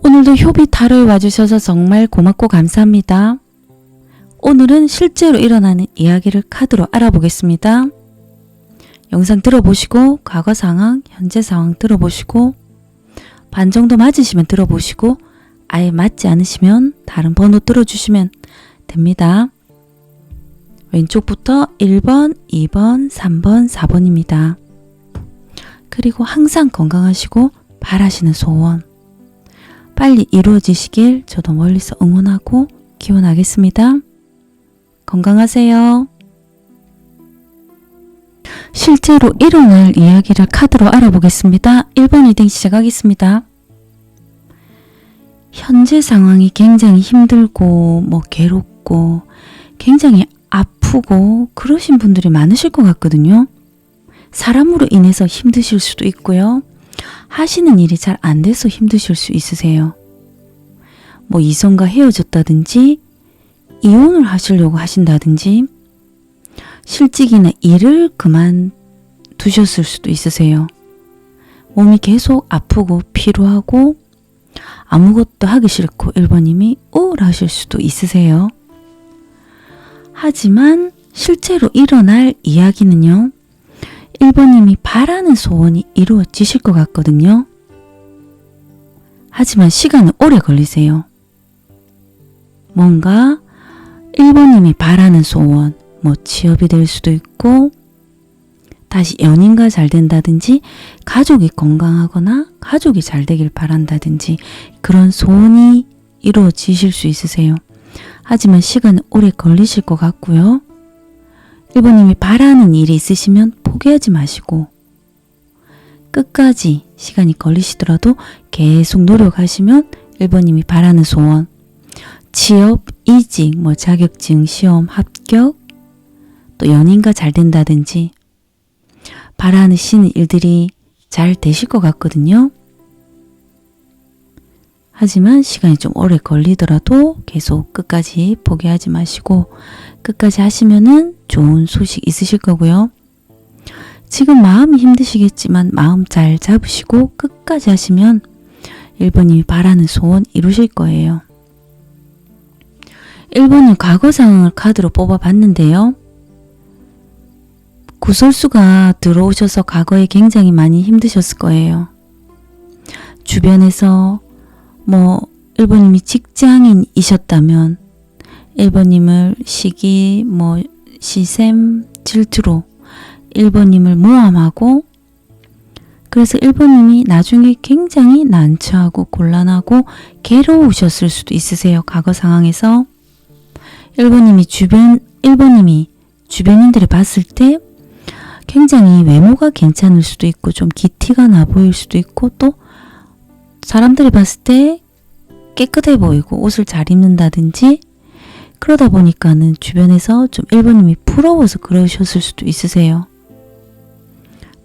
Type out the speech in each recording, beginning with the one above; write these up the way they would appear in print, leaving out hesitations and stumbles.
오늘도 효비 타로에 와주셔서 정말 고맙고 감사합니다. 오늘은 실제로 일어나는 이야기를 카드로 알아보겠습니다. 영상 들어보시고 과거 상황, 현재 상황 들어보시고 반 정도 맞으시면 들어보시고 아예 맞지 않으시면 다른 번호 들어주시면 됩니다. 왼쪽부터 1번, 2번, 3번, 4번입니다. 그리고 항상 건강하시고 바라시는 소원 빨리 이루어지시길 저도 멀리서 응원하고 기원하겠습니다. 건강하세요. 실제로 일어날 이야기를 카드로 알아보겠습니다. 1번 리딩 시작하겠습니다. 현재 상황이 굉장히 힘들고 괴롭고 굉장히 아프고 그러신 분들이 많으실 것 같거든요. 사람으로 인해서 힘드실 수도 있고요. 하시는 일이 잘 안 돼서 힘드실 수 있으세요. 이성과 헤어졌다든지 이혼을 하시려고 하신다든지 실직이나 일을 그만두셨을 수도 있으세요. 몸이 계속 아프고 피로하고 아무것도 하기 싫고 1번님이 우울하실 수도 있으세요. 하지만 실제로 일어날 이야기는요. 1번님이 바라는 소원이 이루어지실 것 같거든요. 하지만 시간은 오래 걸리세요. 뭔가 1번님이 바라는 소원, 취업이 될 수도 있고 다시 연인과 잘 된다든지 가족이 건강하거나 가족이 잘 되길 바란다든지 그런 소원이 이루어지실 수 있으세요. 하지만 시간은 오래 걸리실 것 같고요. 1번님이 바라는 일이 있으시면 포기하지 마시고 끝까지 시간이 걸리시더라도 계속 노력하시면 1번님이 바라는 소원 취업, 이직, 자격증, 시험, 합격 또 연인과 잘 된다든지 바라시는 일들이 잘 되실 것 같거든요. 하지만 시간이 좀 오래 걸리더라도 계속 끝까지 포기하지 마시고 끝까지 하시면은 좋은 소식 있으실 거고요. 지금 마음이 힘드시겠지만 마음 잘 잡으시고 끝까지 하시면 1번님이 바라는 소원 이루실 거예요. 1번은 과거 상황을 카드로 뽑아봤는데요. 구설수가 들어오셔서 과거에 굉장히 많이 힘드셨을 거예요. 주변에서 1번님이 직장인이셨다면 1번님을 시기, 시샘, 질투로 1번님을 모함하고 그래서 1번님이 나중에 굉장히 난처하고 곤란하고 괴로우셨을 수도 있으세요. 과거 상황에서 1번님이 주변인들이 봤을 때 굉장히 외모가 괜찮을 수도 있고 좀 기티가 나 보일 수도 있고 또 사람들이 봤을 때 깨끗해 보이고 옷을 잘 입는다든지 그러다 보니까는 주변에서 좀 1번님이 부러워서 그러셨을 수도 있으세요.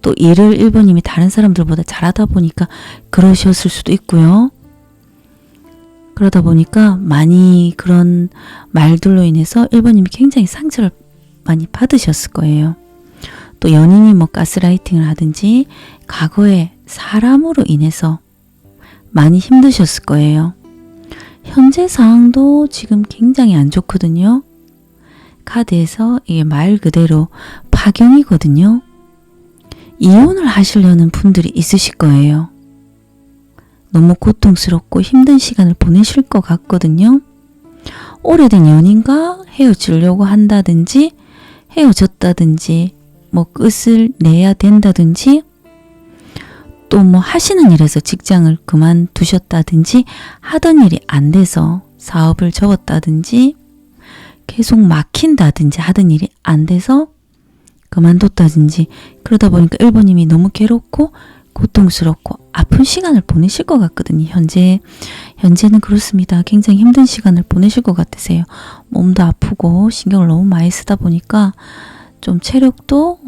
또 일을 1번님이 다른 사람들보다 잘하다 보니까 그러셨을 수도 있고요. 그러다 보니까 많이 그런 말들로 인해서 1번님이 굉장히 상처를 많이 받으셨을 거예요. 또 연인이 가스라이팅을 하든지 과거에 사람으로 인해서 많이 힘드셨을 거예요. 현재 상황도 지금 굉장히 안 좋거든요. 카드에서 이게 말 그대로 파경이거든요. 이혼을 하시려는 분들이 있으실 거예요. 너무 고통스럽고 힘든 시간을 보내실 것 같거든요. 오래된 연인과 헤어지려고 한다든지 헤어졌다든지 끝을 내야 된다든지 또 하시는 일에서 직장을 그만두셨다든지 하던 일이 안 돼서 사업을 접었다든지 계속 막힌다든지 하던 일이 안 돼서 그만뒀다든지 그러다 보니까 1번님이 너무 괴롭고 고통스럽고 아픈 시간을 보내실 것 같거든요. 현재는 그렇습니다. 굉장히 힘든 시간을 보내실 것 같으세요. 몸도 아프고 신경을 너무 많이 쓰다 보니까 좀 체력도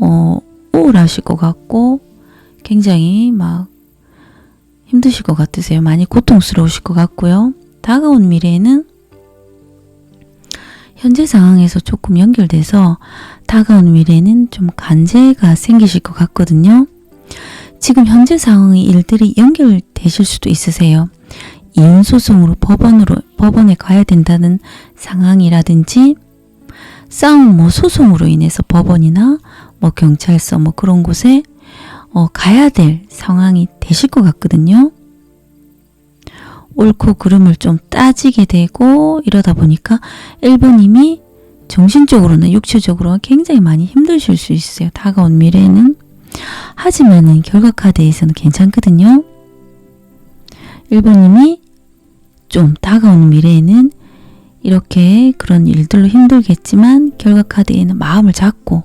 우울하실 것 같고 굉장히 힘드실 것 같으세요. 많이 고통스러우실 것 같고요. 다가온 미래에는 현재 상황에서 조금 연결돼서 다가온 미래에는 좀 간제가 생기실 것 같거든요. 지금 현재 상황의 일들이 연결되실 수도 있으세요. 이혼 소송으로 법원에 가야 된다는 상황이라든지 싸움 소송으로 인해서 법원이나 경찰서 그런 곳에 가야 될 상황이 되실 것 같거든요. 옳고 그름을 좀 따지게 되고 이러다 보니까 1번님이 정신적으로나 육체적으로 굉장히 많이 힘드실 수 있어요. 다가온 미래에는. 하지만은 결과 카드에서는 괜찮거든요. 1번님이 좀 다가오는 미래에는 이렇게 그런 일들로 힘들겠지만 결과 카드에는 마음을 잡고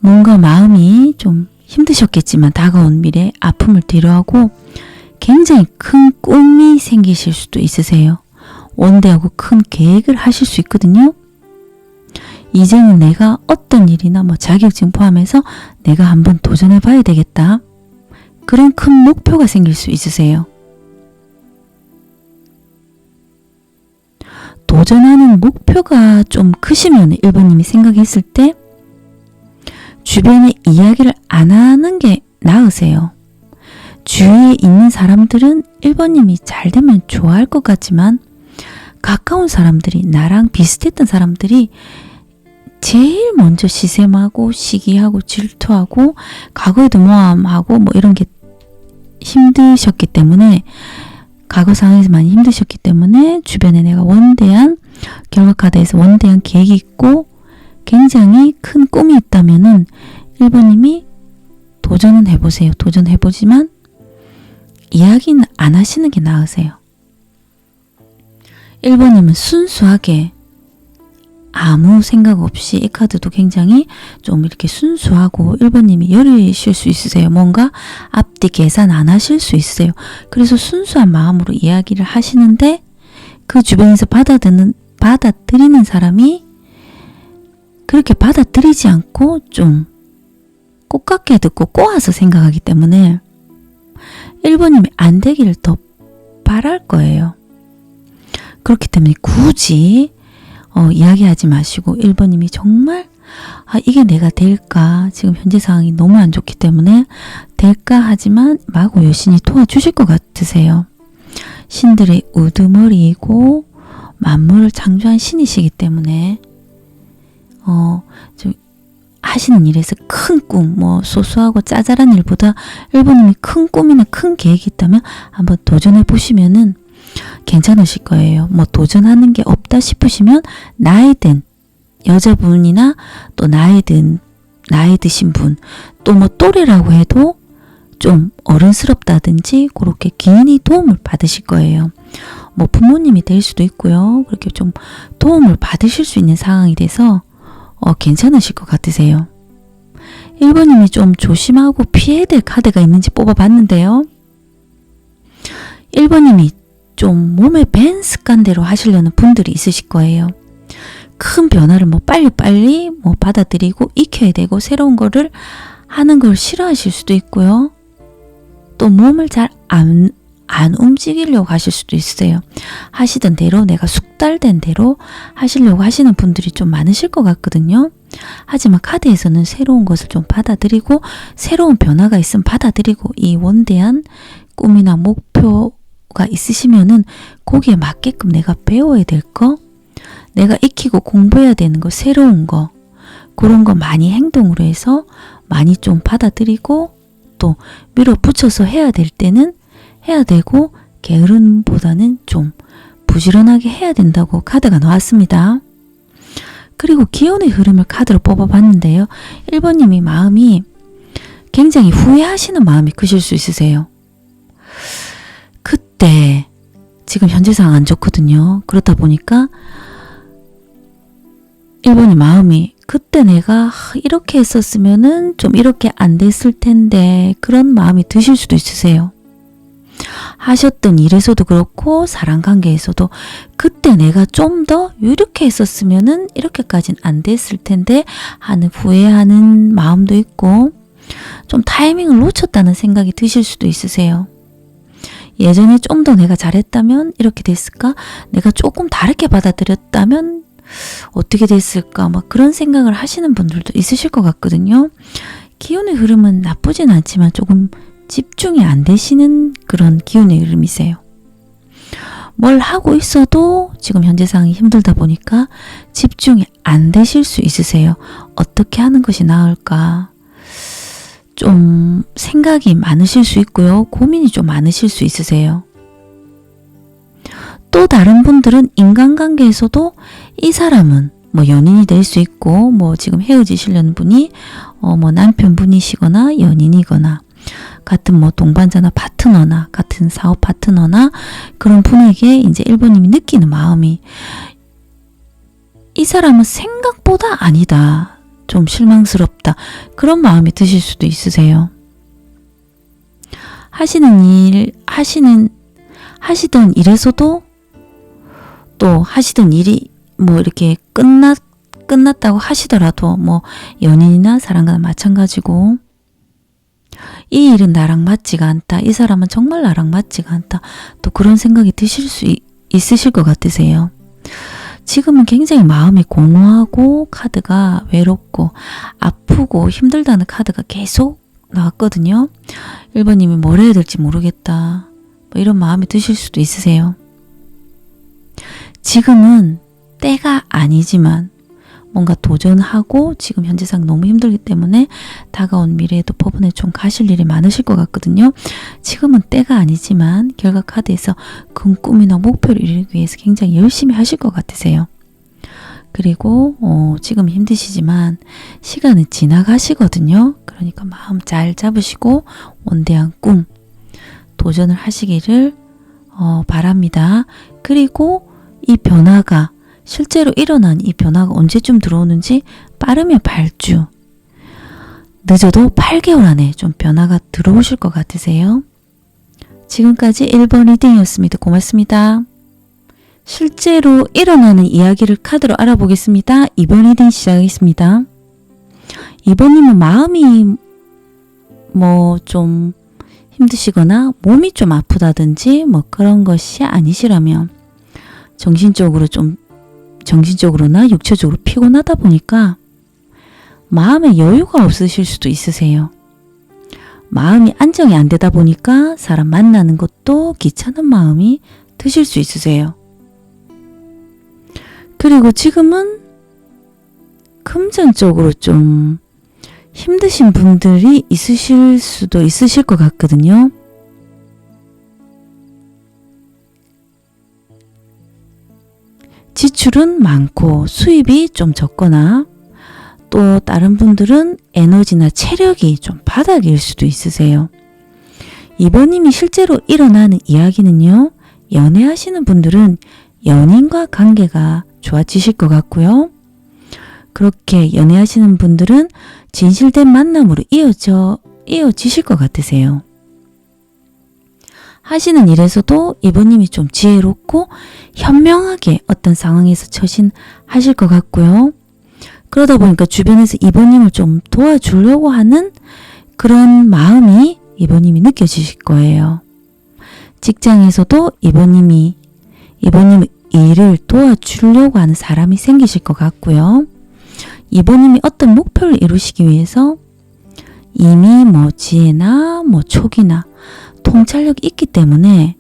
뭔가 마음이 좀 힘드셨겠지만 다가온 미래 아픔을 뒤로하고 굉장히 큰 꿈이 생기실 수도 있으세요. 원대하고 큰 계획을 하실 수 있거든요. 이제는 내가 어떤 일이나 자격증 포함해서 내가 한번 도전해 봐야 되겠다. 그런 큰 목표가 생길 수 있으세요. 도전하는 목표가 좀 크시면 1번님이 생각했을 때 주변에 이야기를 안 하는 게 나으세요. 주위에 있는 사람들은 1번님이 잘 되면 좋아할 것 같지만 가까운 사람들이 나랑 비슷했던 사람들이 제일 먼저 시샘하고 시기하고 질투하고 과거에도 모함하고 이런 게 힘드셨기 때문에 과거 상황에서 많이 힘드셨기 때문에 주변에 내가 원대한 결과 카드에서 원대한 계획이 있고 굉장히 큰 꿈이 있다면은 1번님이 도전은 해보세요. 도전해보지만 이야기는 안 하시는 게 나으세요. 1번님은 순수하게 아무 생각 없이 이 카드도 굉장히 좀 이렇게 순수하고 1번님이 여리실 수 있으세요. 뭔가 앞뒤 계산 안 하실 수 있어요. 그래서 순수한 마음으로 이야기를 하시는데 그 주변에서 받아들이는 사람이 그렇게 받아들이지 않고 좀 꽃같게 듣고 꼬아서 생각하기 때문에 1번님이 안 되기를 더 바랄 거예요. 그렇기 때문에 굳이 이야기하지 마시고 1번님이 정말 이게 내가 될까? 지금 현재 상황이 너무 안 좋기 때문에 될까? 하지만 마구 여신이 도와주실 것 같으세요. 신들의 우두머리이고 만물을 창조한 신이시기 때문에 좀 하시는 일에서 큰 꿈, 소소하고 짜잘한 일보다 1번님이 큰 꿈이나 큰 계획이 있다면 한번 도전해 보시면은 괜찮으실 거예요. 도전하는 게 없다 싶으시면 나이 든 여자분이나 또 나이 드신 분, 또 또래라고 해도 좀 어른스럽다든지 그렇게 기인이 도움을 받으실 거예요. 부모님이 될 수도 있고요. 그렇게 좀 도움을 받으실 수 있는 상황이 돼서 괜찮으실 것 같으세요. 1번님이 좀 조심하고 피해야 될 카드가 있는지 뽑아봤는데요. 1번님이 좀 몸에 밴 습관대로 하시려는 분들이 있으실 거예요. 큰 변화를 빨리빨리 받아들이고 익혀야 되고 새로운 거를 하는 걸 싫어하실 수도 있고요. 또 몸을 잘 안 움직이려고 하실 수도 있어요. 하시던 대로 내가 숙달된 대로 하시려고 하시는 분들이 좀 많으실 것 같거든요. 하지만 카드에서는 새로운 것을 좀 받아들이고 새로운 변화가 있으면 받아들이고 이 원대한 꿈이나 목표가 있으시면은 거기에 맞게끔 내가 배워야 될 거, 내가 익히고 공부해야 되는 거, 새로운 거, 그런 거 많이 행동으로 해서 많이 좀 받아들이고 또 밀어붙여서 해야 될 때는 해야 되고 게으름보다는 좀 부지런하게 해야 된다고 카드가 나왔습니다. 그리고 기운의 흐름을 카드로 뽑아봤는데요. 1번님이 마음이 굉장히 후회하시는 마음이 크실 수 있으세요. 그때 지금 현재 상황 안 좋거든요. 그렇다 보니까 1번이 마음이 그때 내가 이렇게 했었으면은 좀 이렇게 안 됐을 텐데 그런 마음이 드실 수도 있으세요. 하셨던 일에서도 그렇고 사랑관계에서도 그때 내가 좀 더 이렇게 했었으면은 이렇게까지는 안 됐을 텐데 하는 후회하는 마음도 있고 좀 타이밍을 놓쳤다는 생각이 드실 수도 있으세요. 예전에 좀 더 내가 잘했다면 이렇게 됐을까? 내가 조금 다르게 받아들였다면 어떻게 됐을까? 그런 생각을 하시는 분들도 있으실 것 같거든요. 기운의 흐름은 나쁘진 않지만 조금 집중이 안 되시는 그런 기운의 흐름이세요. 뭘 하고 있어도 지금 현재 상황이 힘들다 보니까 집중이 안 되실 수 있으세요. 어떻게 하는 것이 나을까? 좀 생각이 많으실 수 있고요. 고민이 좀 많으실 수 있으세요. 또 다른 분들은 인간관계에서도 이 사람은 뭐 연인이 될 수 있고 뭐 지금 헤어지시려는 분이 뭐 남편분이시거나 연인이거나 같은 뭐 동반자나 파트너나 같은 사업 파트너나 그런 분에게 이제 1번님이 느끼는 마음이 이 사람은 생각보다 아니다. 좀 실망스럽다. 그런 마음이 드실 수도 있으세요. 하시던 일에서도 또 하시던 일이 뭐 이렇게 끝났다고 하시더라도 뭐 연인이나 사랑과는 마찬가지고 이 일은 나랑 맞지가 않다. 이 사람은 정말 나랑 맞지가 않다. 또 그런 생각이 드실 수 있으실 것 같으세요. 지금은 굉장히 마음이 공허하고 카드가 외롭고 아프고 힘들다는 카드가 계속 나왔거든요. 1번님이 뭘 해야 될지 모르겠다. 뭐 이런 마음이 드실 수도 있으세요. 지금은 때가 아니지만 뭔가 도전하고 지금 현재상 너무 힘들기 때문에 다가온 미래에도 법원에 좀 가실 일이 많으실 것 같거든요. 지금은 때가 아니지만 결과 카드에서 큰 꿈이나 목표를 이루기 위해서 굉장히 열심히 하실 것 같으세요. 그리고 지금 힘드시지만 시간은 지나가시거든요. 그러니까 마음 잘 잡으시고 원대한 꿈 도전을 하시기를 바랍니다. 그리고 이 변화가 실제로 일어난 이 변화가 언제쯤 들어오는지 빠르면 8주, 늦어도 8개월 안에 좀 변화가 들어오실 것 같으세요. 지금까지 1번 리딩이었습니다. 고맙습니다. 실제로 일어나는 이야기를 카드로 알아보겠습니다. 2번 리딩 시작하겠습니다. 2번님은 마음이 뭐 좀 힘드시거나 몸이 좀 아프다든지 뭐 그런 것이 아니시라면 정신적으로나 육체적으로 피곤하다 보니까 마음에 여유가 없으실 수도 있으세요. 마음이 안정이 안 되다 보니까 사람 만나는 것도 귀찮은 마음이 드실 수 있으세요. 그리고 지금은 금전적으로 좀 힘드신 분들이 있으실 수도 있으실 것 같거든요. 지출은 많고 수입이 좀 적거나 또 다른 분들은 에너지나 체력이 좀 바닥일 수도 있으세요. 2번님이 실제로 일어나는 이야기는요. 연애하시는 분들은 연인과 관계가 좋아지실 것 같고요. 그렇게 연애하시는 분들은 진실된 만남으로 이어지실 것 같으세요. 하시는 일에서도 2번님이 좀 지혜롭고 현명하게 어떤 상황에서 처신하실 것 같고요. 그러다 보니까 주변에서 2번님을 좀 도와주려고 하는 그런 마음이 2번님이 느껴지실 거예요. 직장에서도 2번님의 일을 도와주려고 하는 사람이 생기실 것 같고요. 2번님이 어떤 목표를 이루시기 위해서 이미 뭐 지혜나 뭐 촉이나 통찰력이 있기 때문에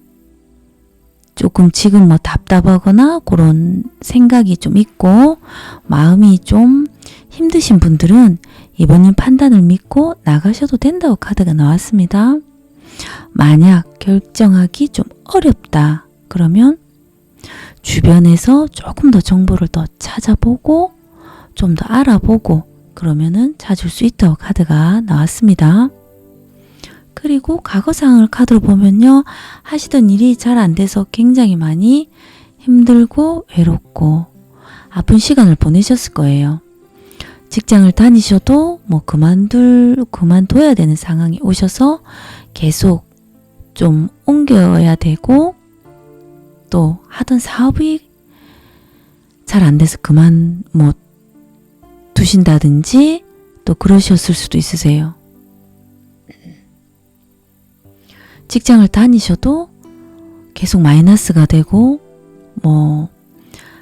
조금 지금 뭐 답답하거나 그런 생각이 좀 있고 마음이 좀 힘드신 분들은 2번님 판단을 믿고 나가셔도 된다고 카드가 나왔습니다. 만약 결정하기 좀 어렵다 그러면 주변에서 조금 더 정보를 더 찾아보고 좀 더 알아보고 그러면은 찾을 수 있다고 카드가 나왔습니다. 그리고 과거 상황을 카드로 보면요. 하시던 일이 잘 안 돼서 굉장히 많이 힘들고 외롭고 아픈 시간을 보내셨을 거예요. 직장을 다니셔도 뭐 그만둬야 되는 상황이 오셔서 계속 좀 옮겨야 되고 또 하던 사업이 잘 안 돼서 두신다든지 또 그러셨을 수도 있으세요. 직장을 다니셔도 계속 마이너스가 되고 뭐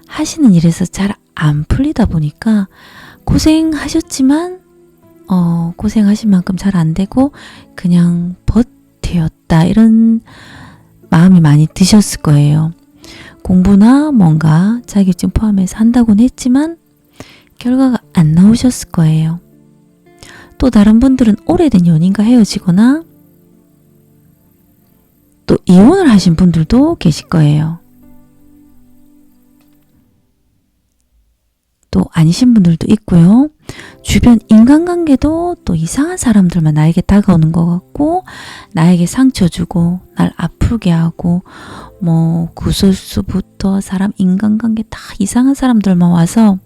하시는 일에서 잘 안 풀리다 보니까 고생하셨지만 고생하신 만큼 잘 안 되고 그냥 버텼다 이런 마음이 많이 드셨을 거예요. 공부나 뭔가 자격증 포함해서 한다고는 했지만 결과가 안 나오셨을 거예요. 또 다른 분들은 오래된 연인과 헤어지거나 또 이혼을 하신 분들도 계실 거예요. 또 아니신 분들도 있고요. 주변 인간관계도 또 이상한 사람들만 나에게 다가오는 것 같고 나에게 상처 주고 날 아프게 하고 뭐 구설수부터 사람 인간관계 다 이상한 사람들만 와서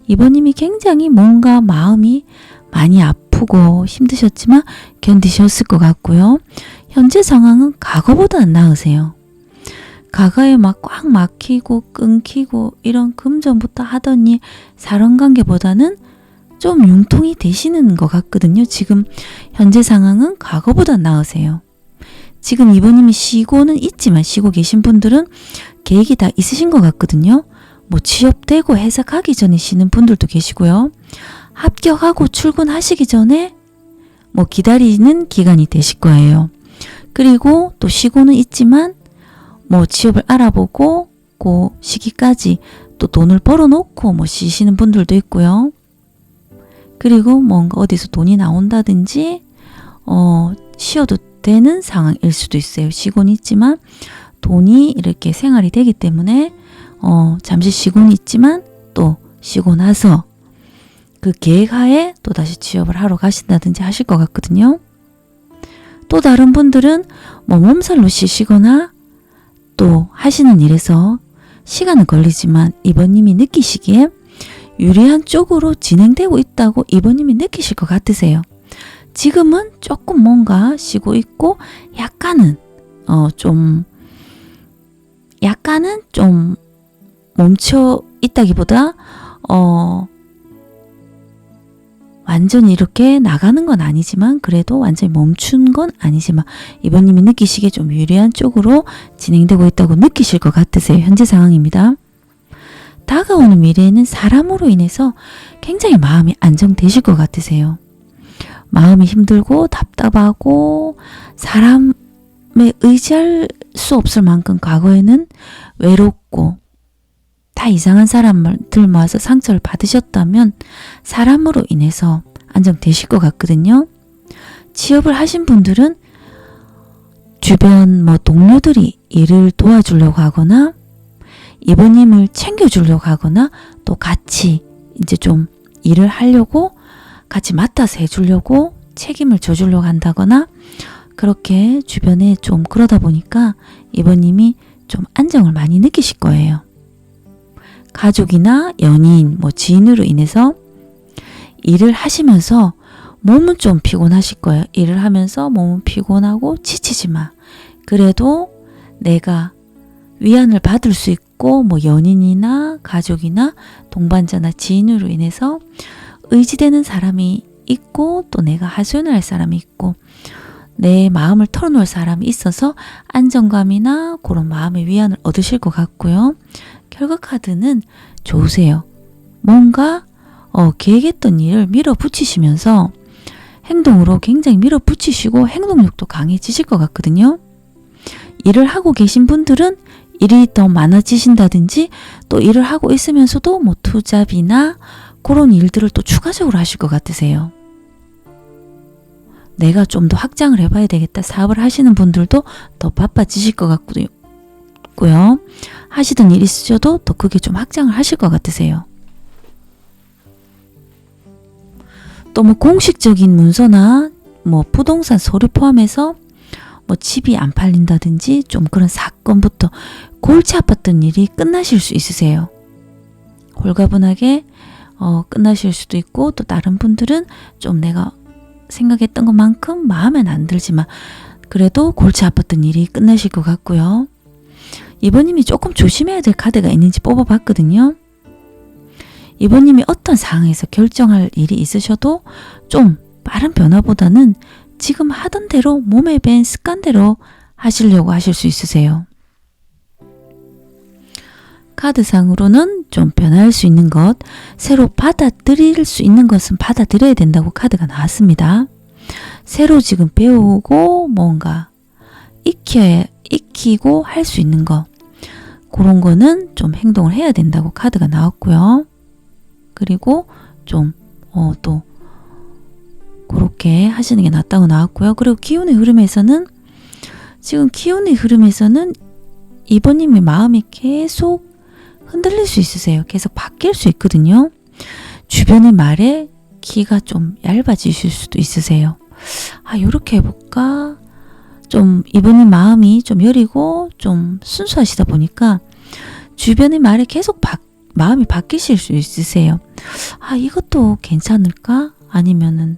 이번님이 굉장히 뭔가 마음이 많이 아프고 힘드셨지만 견디셨을 것 같고요. 현재 상황은 과거보다는 나으세요. 과거에 막 꽉 막히고 끊기고 이런 금전부터 하던 일 사람관계보다는 좀 융통이 되시는 것 같거든요. 지금 현재 상황은 과거보다 나으세요. 지금 이번님이 쉬고는 있지만 쉬고 계신 분들은 계획이 다 있으신 것 같거든요. 뭐 취업되고 회사 가기 전에 쉬는 분들도 계시고요. 합격하고 출근하시기 전에 뭐 기다리는 기간이 되실 거예요. 그리고 또 쉬고는 있지만 뭐 취업을 알아보고 그 시기까지 또 돈을 벌어놓고 뭐 쉬시는 분들도 있고요. 그리고 뭔가 어디서 돈이 나온다든지 쉬어도 되는 상황일 수도 있어요. 쉬고는 있지만 돈이 이렇게 생활이 되기 때문에 잠시 쉬고는 있지만 또 쉬고 나서 그 계획하에 또 다시 취업을 하러 가신다든지 하실 것 같거든요. 또 다른 분들은 뭐 몸살로 쉬시거나 또 하시는 일에서 시간은 걸리지만 이번님이 느끼시기에 유리한 쪽으로 진행되고 있다고 이번님이 느끼실 것 같으세요. 지금은 조금 뭔가 쉬고 있고 약간은 좀 멈춰 있다기보다 완전히 이렇게 나가는 건 아니지만 그래도 완전히 멈춘 건 아니지만 이번님이 느끼시기에 좀 유리한 쪽으로 진행되고 있다고 느끼실 것 같으세요. 현재 상황입니다. 다가오는 미래에는 사람으로 인해서 굉장히 마음이 안정되실 것 같으세요. 마음이 힘들고 답답하고 사람에 의지할 수 없을 만큼 과거에는 외롭고 다 이상한 사람들 모아서 상처를 받으셨다면 사람으로 인해서 안정되실 것 같거든요. 취업을 하신 분들은 주변 뭐 동료들이 일을 도와주려고 하거나 이번님을 챙겨주려고 하거나 또 같이 이제 좀 일을 하려고 같이 맡아서 해주려고 책임을 져주려고 한다거나 그렇게 주변에 좀 그러다 보니까 이번님이 좀 안정을 많이 느끼실 거예요. 가족이나 연인, 뭐 지인으로 인해서 일을 하시면서 몸은 좀 피곤하실 거예요. 일을 하면서 몸은 피곤하고 지치지만 그래도 내가 위안을 받을 수 있고 뭐 연인이나 가족이나 동반자나 지인으로 인해서 의지되는 사람이 있고 또 내가 하소연을 할 사람이 있고 내 마음을 털어놓을 사람이 있어서 안정감이나 그런 마음의 위안을 얻으실 것 같고요. 결과 카드는 좋으세요. 뭔가 계획했던 일을 밀어붙이시면서 행동으로 굉장히 밀어붙이시고 행동력도 강해지실 것 같거든요. 일을 하고 계신 분들은 일이 더 많아지신다든지 또 일을 하고 있으면서도 뭐 투잡이나 그런 일들을 또 추가적으로 하실 것 같으세요. 내가 좀 더 확장을 해봐야 되겠다. 사업을 하시는 분들도 더 바빠지실 것 같고요. 하시던 일 있으셔도 더 크게 좀 확장을 하실 것 같으세요. 또 뭐 공식적인 문서나 뭐 부동산 서류 포함해서 뭐 집이 안 팔린다든지 좀 그런 사건부터 골치 아팠던 일이 끝나실 수 있으세요. 홀가분하게 끝나실 수도 있고 또 다른 분들은 좀 내가 생각했던 것만큼 마음엔 안 들지만 그래도 골치 아팠던 일이 끝나실 것 같고요. 이번님이 조금 조심해야 될 카드가 있는지 뽑아봤거든요. 이번님이 어떤 상황에서 결정할 일이 있으셔도 좀 빠른 변화보다는 지금 하던 대로 몸에 밴 습관대로 하시려고 하실 수 있으세요. 카드상으로는 좀 변할 수 있는 것, 새로 받아들일 수 있는 것은 받아들여야 된다고 카드가 나왔습니다. 새로 지금 배우고 뭔가 익히고 할 수 있는 거, 그런 거는 좀 행동을 해야 된다고 카드가 나왔고요. 그리고 좀 또 그렇게 하시는 게 낫다고 나왔고요. 그리고 기운의 흐름에서는 지금 이번님의 마음이 계속 흔들릴 수 있으세요. 계속 바뀔 수 있거든요. 주변의 말에 귀가 좀 얇아지실 수도 있으세요. 요렇게 해볼까? 좀 이번님 마음이 좀 여리고 좀 순수하시다 보니까 주변의 말에 계속 마음이 바뀌실 수 있으세요. 이것도 괜찮을까? 아니면은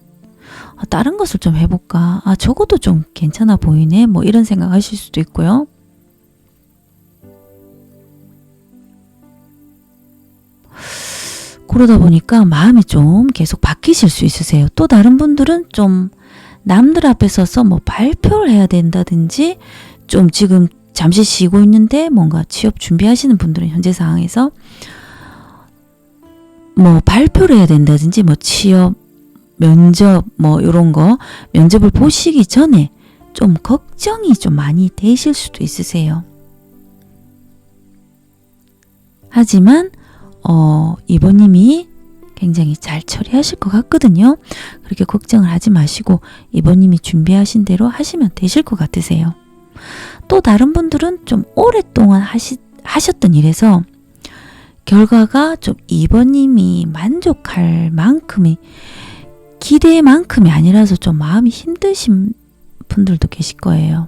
다른 것을 좀 해볼까? 저것도 좀 괜찮아 보이네. 뭐 이런 생각 하실 수도 있고요. 그러다 보니까 마음이 좀 계속 바뀌실 수 있으세요. 또 다른 분들은 좀 남들 앞에 서서 뭐 발표를 해야 된다든지, 좀 지금 잠시 쉬고 있는데 뭔가 취업 준비하시는 분들은 현재 상황에서 뭐 발표를 해야 된다든지, 뭐 취업, 면접, 뭐 이런 거, 면접을 보시기 전에 좀 걱정이 좀 많이 되실 수도 있으세요. 하지만 이번님이 굉장히 잘 처리하실 것 같거든요. 그렇게 걱정을 하지 마시고 이번님이 준비하신 대로 하시면 되실 것 같으세요. 또 다른 분들은 좀 오랫동안 하셨던 일에서 결과가 좀 이번님이 만족할 만큼의 기대만큼이 아니라서 좀 마음이 힘드신 분들도 계실 거예요.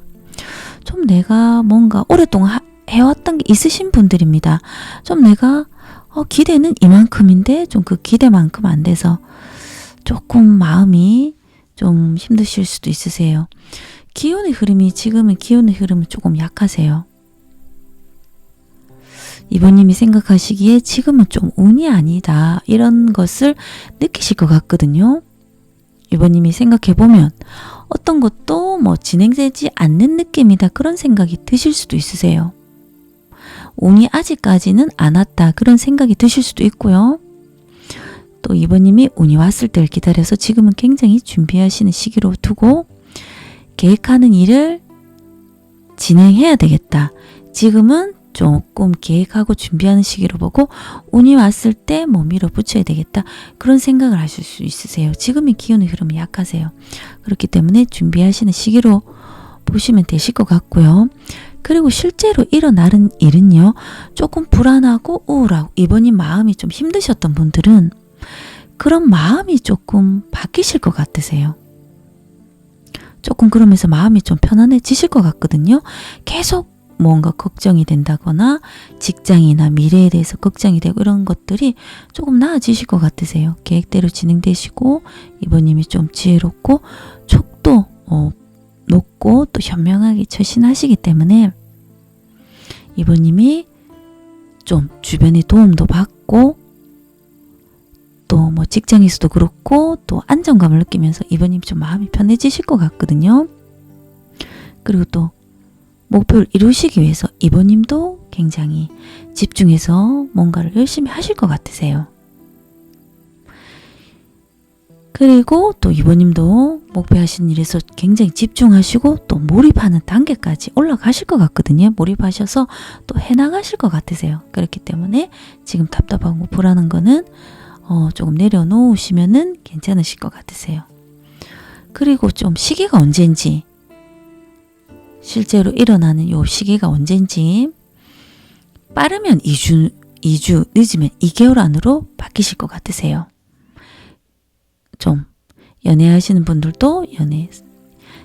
좀 내가 뭔가 오랫동안 해왔던 게 있으신 분들입니다. 좀 내가 기대는 이만큼인데 좀 그 기대만큼 안 돼서 조금 마음이 좀 힘드실 수도 있으세요. 지금은 기운의 흐름이 조금 약하세요. 이번님이 생각하시기에 지금은 좀 운이 아니다, 이런 것을 느끼실 것 같거든요. 이번님이 생각해보면 어떤 것도 뭐 진행되지 않는 느낌이다, 그런 생각이 드실 수도 있으세요. 운이 아직까지는 안 왔다, 그런 생각이 드실 수도 있고요. 또 이번님이 운이 왔을 때를 기다려서 지금은 굉장히 준비하시는 시기로 두고 계획하는 일을 진행해야 되겠다, 지금은 조금 계획하고 준비하는 시기로 보고 운이 왔을 때 뭐 밀어붙여야 되겠다, 그런 생각을 하실 수 있으세요. 지금의 기운의 흐름이 약하세요. 그렇기 때문에 준비하시는 시기로 보시면 되실 것 같고요. 그리고 실제로 일어나는 일은요, 조금 불안하고 우울하고 이번이 마음이 좀 힘드셨던 분들은 그런 마음이 조금 바뀌실 것 같으세요. 조금 그러면서 마음이 좀 편안해지실 것 같거든요. 계속 뭔가 걱정이 된다거나 직장이나 미래에 대해서 걱정이 되고 이런 것들이 조금 나아지실 것 같으세요. 계획대로 진행되시고 이번님이 좀 지혜롭고 촉도 높고 또 현명하게 처신하시기 때문에 이번님이 좀 주변의 도움도 받고 또 뭐 직장에서도 그렇고 또 안정감을 느끼면서 이번님 좀 마음이 편해지실 것 같거든요. 그리고 또 목표를 이루시기 위해서 이번님도 굉장히 집중해서 뭔가를 열심히 하실 것 같으세요. 그리고 또 이번님도 목표하신 일에서 굉장히 집중하시고 또 몰입하는 단계까지 올라가실 것 같거든요. 몰입하셔서 또 해나가실 것 같으세요. 그렇기 때문에 지금 답답하고 불안한 거는 조금 내려놓으시면은 괜찮으실 것 같으세요. 그리고 좀 시기가 언제인지, 실제로 일어나는 요 시기가 언제인지 빠르면 2주, 늦으면 2개월 안으로 바뀌실 것 같으세요. 좀 연애하시는 분들도 연애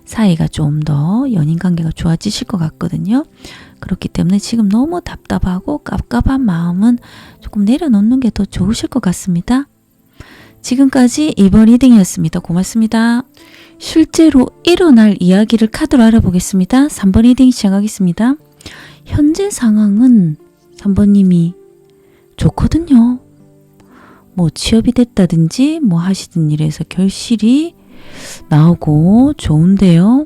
사이가 좀 더 연인 관계가 좋아지실 것 같거든요. 그렇기 때문에 지금 너무 답답하고 깝깝한 마음은 조금 내려놓는 게 더 좋으실 것 같습니다. 지금까지 2번 리딩이었습니다. 고맙습니다. 실제로 일어날 이야기를 카드로 알아보겠습니다. 3번 리딩 시작하겠습니다. 현재 상황은 3번님이 좋거든요. 뭐 취업이 됐다든지 뭐 하시던 일에서 결실이 나오고 좋은데요.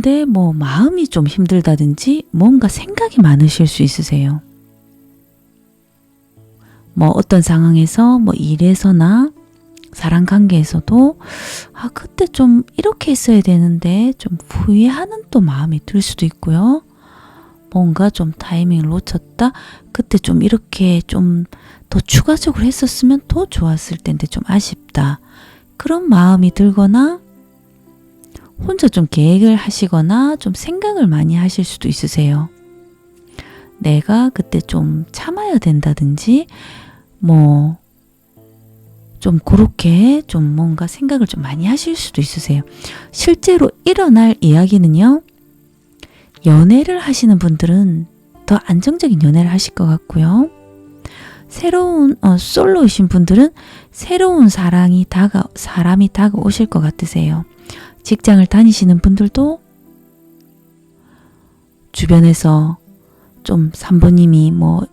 근데 뭐 마음이 좀 힘들다든지 뭔가 생각이 많으실 수 있으세요. 뭐 어떤 상황에서 뭐 일에서나 사람 관계에서도 그때 좀 이렇게 했어야 되는데 좀 후회하는 또 마음이 들 수도 있고요. 뭔가 좀 타이밍을 놓쳤다. 그때 좀 이렇게 좀 더 추가적으로 했었으면 더 좋았을 텐데 좀 아쉽다. 그런 마음이 들거나 혼자 좀 계획을 하시거나 좀 생각을 많이 하실 수도 있으세요. 내가 그때 좀 참아야 된다든지 뭐 좀 그렇게 좀 뭔가 생각을 좀 많이 하실 수도 있으세요. 실제로 일어날 이야기는요. 연애를 하시는 분들은 더 안정적인 연애를 하실 것 같고요. 새로운 솔로이신 분들은 새로운 사람이 다가오실 것 같으세요. 직장을 다니시는 분들도 주변에서 좀 3번님이 뭐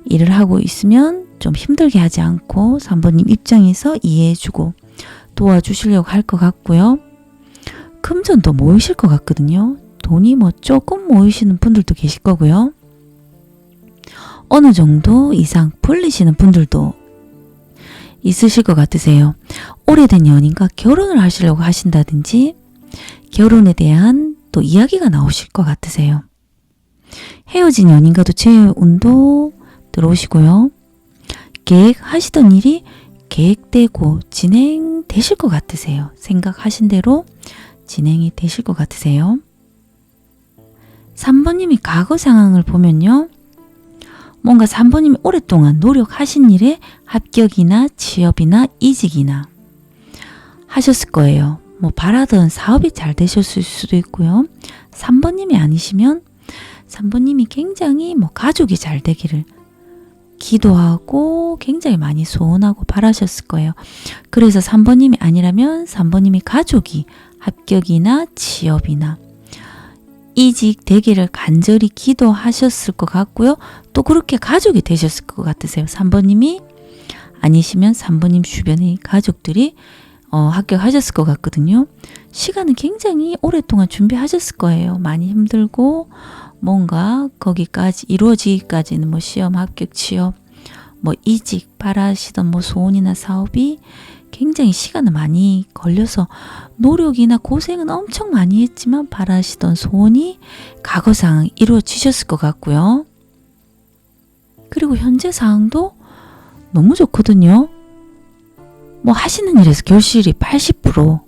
일을 하고 있으면 좀 힘들게 하지 않고 3번님 입장에서 이해해주고 도와주시려고 할 것 같고요. 금전도 모이실 것 같거든요. 돈이 뭐 조금 모이시는 분들도 계실 거고요. 어느 정도 이상 벌리시는 분들도 있으실 것 같으세요. 오래된 연인과 결혼을 하시려고 하신다든지 결혼에 대한 또 이야기가 나오실 것 같으세요. 헤어진 연인과도 재운도 들어오시고요. 계획하시던 일이 계획되고 진행되실 것 같으세요. 생각하신 대로 진행이 되실 것 같으세요. 3번님이 과거 상황을 보면요. 뭔가 3번님이 오랫동안 노력하신 일에 합격이나 취업이나 이직이나 하셨을 거예요. 뭐 바라던 사업이 잘 되셨을 수도 있고요. 3번님이 아니시면 3번님이 굉장히 뭐 가족이 잘 되기를 기도하고 굉장히 많이 소원하고 바라셨을 거예요. 그래서 3번님이 아니라면 3번님이 가족이 합격이나 취업이나 이직 되기를 간절히 기도하셨을 것 같고요. 또 그렇게 가족이 되셨을 것 같으세요. 3번님이 아니시면 3번님 주변의 가족들이 합격하셨을 것 같거든요. 시간은 굉장히 오랫동안 준비하셨을 거예요. 많이 힘들고 뭔가 거기까지 이루어지기까지는 뭐 시험 합격 취업 뭐 이직 바라시던 뭐 소원이나 사업이 굉장히 시간을 많이 걸려서 노력이나 고생은 엄청 많이 했지만 바라시던 소원이 과거 상황 이루어지셨을 것 같고요. 그리고 현재 상황도 너무 좋거든요. 뭐 하시는 일에서 결실이 80%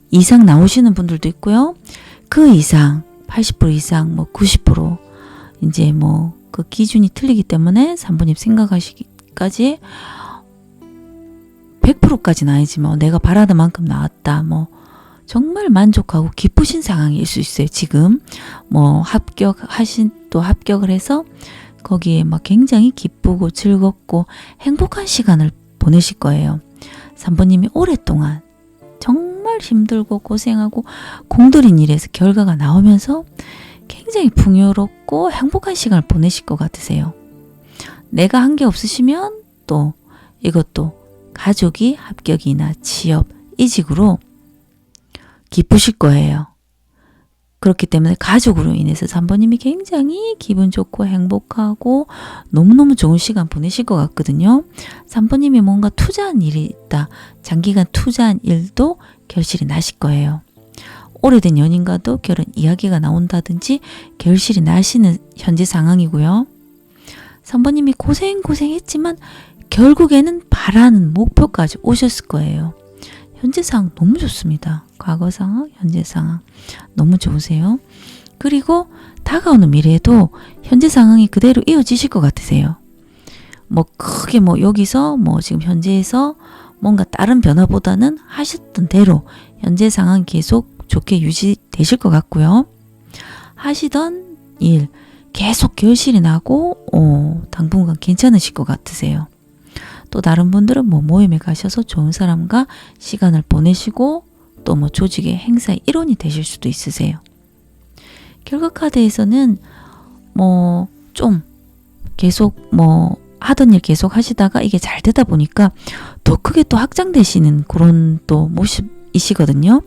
이상 나오시는 분들도 있고요. 그 이상 80% 이상 뭐 90% 이제 뭐 그 기준이 틀리기 때문에 3번님 생각하시기까지 100%까지는 아니지만 내가 바라던 만큼 나왔다. 뭐 정말 만족하고 기쁘신 상황일 수 있어요. 지금 뭐 합격을 해서 거기에 막 굉장히 기쁘고 즐겁고 행복한 시간을 보내실 거예요. 3번님이 오랫동안 정말 힘들고 고생하고 공들인 일에서 결과가 나오면서 굉장히 풍요롭고 행복한 시간을 보내실 것 같으세요. 내가 한 게 없으시면 또 이것도 가족이 합격이나 취업, 이직으로 기쁘실 거예요. 그렇기 때문에 가족으로 인해서 3번님이 굉장히 기분 좋고 행복하고 너무너무 좋은 시간 보내실 것 같거든요. 3번님이 뭔가 투자한 일이 있다. 장기간 투자한 일도 결실이 나실 거예요. 오래된 연인과도 결혼 이야기가 나온다든지 결실이 나시는 현재 상황이고요. 3번님이 고생했지만 결국에는 바라는 목표까지 오셨을 거예요. 현재 상황 너무 좋습니다. 과거 상황, 현재 상황 너무 좋으세요. 그리고 다가오는 미래에도 현재 상황이 그대로 이어지실 것 같으세요. 뭐 크게 뭐 여기서 뭐 지금 현재에서 뭔가 다른 변화보다는 하셨던 대로 현재 상황 계속 좋게 유지되실 것 같고요. 하시던 일 계속 결실이 나고 당분간 괜찮으실 것 같으세요. 또 다른 분들은 뭐 모임에 가셔서 좋은 사람과 시간을 보내시고 또 뭐 조직의 행사의 일원이 되실 수도 있으세요. 결과 카드에서는 뭐 좀 계속 뭐 하던 일 계속 하시다가 이게 잘 되다 보니까 더 크게 또 확장되시는 그런 또 모습 이시거든요.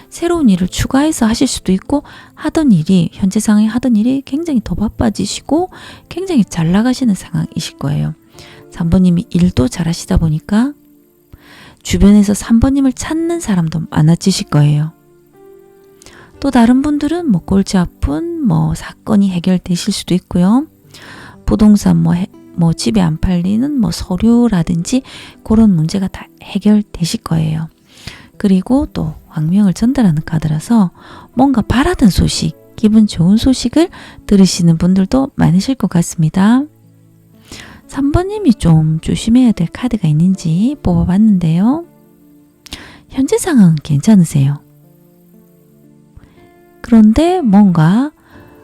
새로운 일을 추가해서 하실 수도 있고 하던 일이 현재 상황에 하던 일이 굉장히 더 바빠지시고 굉장히 잘 나가시는 상황이실 거예요. 3번님이 일도 잘 하시다 보니까 주변에서 3번님을 찾는 사람도 많아지실 거예요. 또 다른 분들은 뭐 골치 아픈 뭐 사건이 해결되실 수도 있고요. 부동산 뭐 집에 안 팔리는 뭐 서류라든지 그런 문제가 다 해결되실 거예요. 그리고 또 왕명을 전달하는 카드라서 뭔가 바라던 소식, 기분 좋은 소식을 들으시는 분들도 많으실 것 같습니다. 3번님이 좀 조심해야 될 카드가 있는지 뽑아봤는데요. 현재 상황은 괜찮으세요. 그런데 뭔가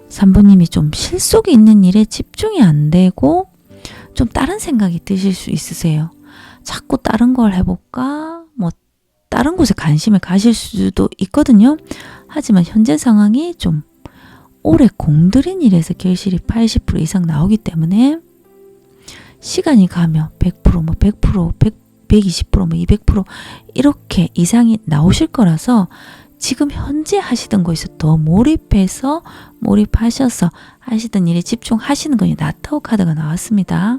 3번님이 좀 실속이 있는 일에 집중이 안 되고 좀 다른 생각이 드실 수 있으세요. 자꾸 다른 걸 해볼까? 뭐 다른 곳에 관심을 가실 수도 있거든요. 하지만 현재 상황이 좀 오래 공들인 일에서 결실이 80% 이상 나오기 때문에 시간이 가면 100%, 뭐 100%, 120%, 뭐 200% 이렇게 이상이 나오실 거라서 지금 현재 하시던 거에서 더 몰입하셔서 하시던 일에 집중하시는 거니 나타오 카드가 나왔습니다.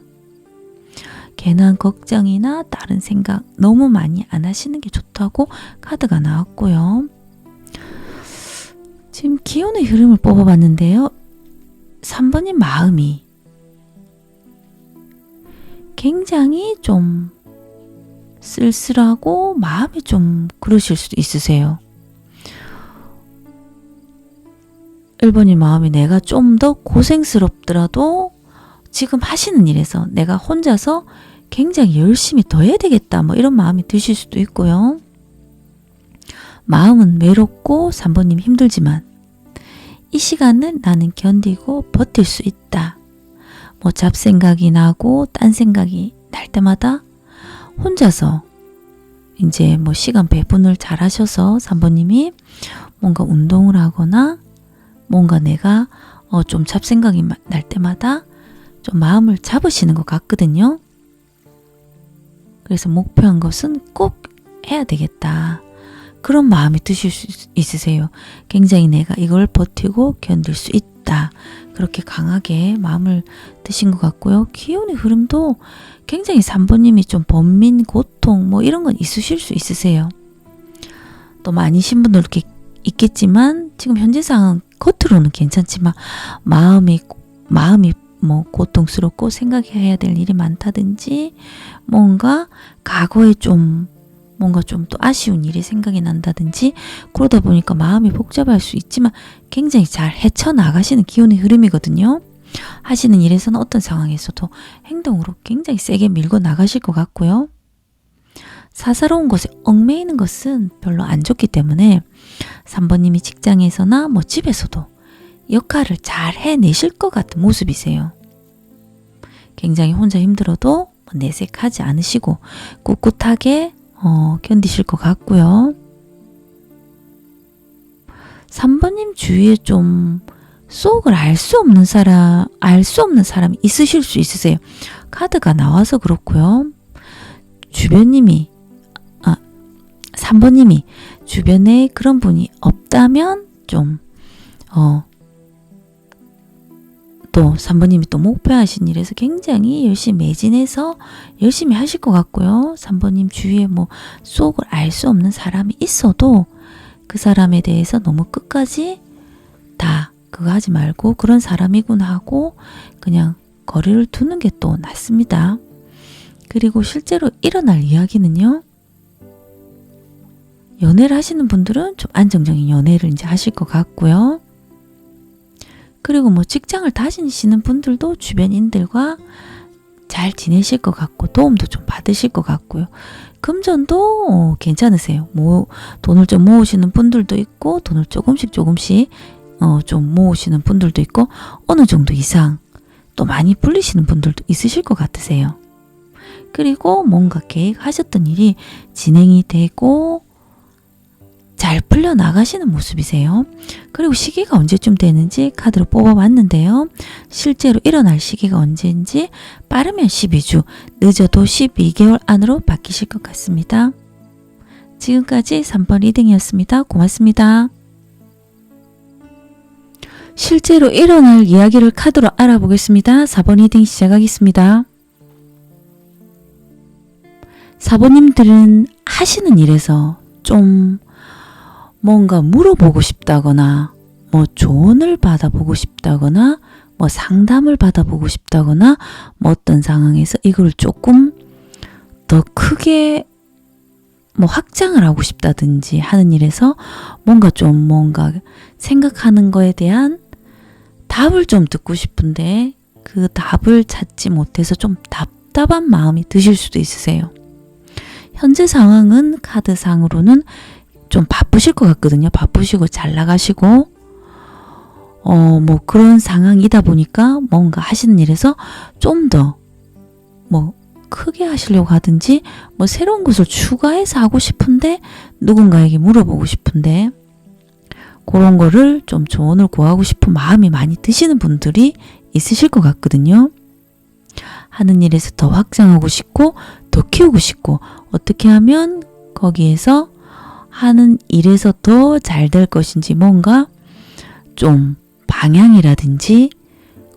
괜한 걱정이나 다른 생각 너무 많이 안 하시는 게 좋다고 카드가 나왔고요. 지금 기운의 흐름을 뽑아봤는데요. 3번님 마음이 굉장히 좀 쓸쓸하고 마음이 좀 그러실 수도 있으세요. 1번님 마음이 내가 좀 더 고생스럽더라도 지금 하시는 일에서 내가 혼자서 굉장히 열심히 더 해야 되겠다 뭐 이런 마음이 드실 수도 있고요. 마음은 외롭고 3번님 힘들지만 이 시간을 나는 견디고 버틸 수 있다. 뭐 잡생각이 나고 딴 생각이 날 때마다 혼자서 이제 뭐 시간 배분을 잘 하셔서 3번님이 뭔가 운동을 하거나 뭔가 내가 좀 잡생각이 날 때마다 좀 마음을 잡으시는 것 같거든요. 그래서 목표한 것은 꼭 해야 되겠다. 그런 마음이 드실 수 있으세요. 굉장히 내가 이걸 버티고 견딜 수 있다. 그렇게 강하게 마음을 드신 것 같고요. 기운의 흐름도 굉장히 3번님이 좀 번민, 고통 뭐 이런 건 있으실 수 있으세요. 또 많으신 분들도 있겠지만 지금 현재 상황은 겉으로는 괜찮지만 마음이 뭐 고통스럽고 생각해야 될 일이 많다든지 뭔가 과거에 좀 뭔가 좀 또 아쉬운 일이 생각이 난다든지 그러다 보니까 마음이 복잡할 수 있지만 굉장히 잘 헤쳐나가시는 기운의 흐름이거든요. 하시는 일에서는 어떤 상황에서도 행동으로 굉장히 세게 밀고 나가실 것 같고요. 사사로운 것에 얽매이는 것은 별로 안 좋기 때문에 3번님이 직장에서나 뭐 집에서도 역할을 잘 해내실 것 같은 모습이세요. 굉장히 혼자 힘들어도 내색하지 않으시고 꿋꿋하게 견디실 것 같고요. 3번님 주위에 좀 속을 알 수 없는 사람이 있으실 수 있으세요. 카드가 나와서 그렇고요. 3번님이 주변에 그런 분이 없다면 좀 또 3번님이 또 목표하신 일에서 굉장히 열심히 매진해서 열심히 하실 것 같고요. 3번님 주위에 뭐 속을 알 수 없는 사람이 있어도 그 사람에 대해서 너무 끝까지 다 그거 하지 말고 그런 사람이구나 하고 그냥 거리를 두는 게 또 낫습니다. 그리고 실제로 일어날 이야기는요. 연애를 하시는 분들은 좀 안정적인 연애를 이제 하실 것 같고요. 그리고 뭐 직장을 다니시는 분들도 주변인들과 잘 지내실 것 같고 도움도 좀 받으실 것 같고요. 금전도 괜찮으세요. 돈을 좀 모으시는 분들도 있고 돈을 조금씩 좀 모으시는 분들도 있고 어느 정도 이상 또 많이 불리시는 분들도 있으실 것 같으세요. 그리고 뭔가 계획하셨던 일이 진행이 되고 잘 풀려나가시는 모습이세요. 그리고 시기가 언제쯤 되는지 카드로 뽑아봤는데요. 실제로 일어날 시기가 언제인지 빠르면 12주, 늦어도 12개월 안으로 바뀌실 것 같습니다. 지금까지 3번 리딩이었습니다. 고맙습니다. 실제로 일어날 이야기를 카드로 알아보겠습니다. 4번 리딩 시작하겠습니다. 4번님들은 하시는 일에서 좀 뭔가 물어보고 싶다거나 뭐 조언을 받아보고 싶다거나 뭐 상담을 받아보고 싶다거나 뭐 어떤 상황에서 이걸 조금 더 크게 뭐 확장을 하고 싶다든지 하는 일에서 뭔가 생각하는 거에 대한 답을 좀 듣고 싶은데 그 답을 찾지 못해서 좀 답답한 마음이 드실 수도 있으세요. 현재 상황은 카드상으로는 좀 바쁘실 것 같거든요. 바쁘시고 잘 나가시고 뭐 그런 상황이다 보니까 뭔가 하시는 일에서 좀 더 뭐 크게 하시려고 하든지 뭐 새로운 것을 추가해서 하고 싶은데 누군가에게 물어보고 싶은데 그런 거를 좀 조언을 구하고 싶은 마음이 많이 드시는 분들이 있으실 것 같거든요. 하는 일에서 더 확장하고 싶고 더 키우고 싶고 어떻게 하면 거기에서 하는 일에서 더 잘 될 것인지 뭔가 좀 방향이라든지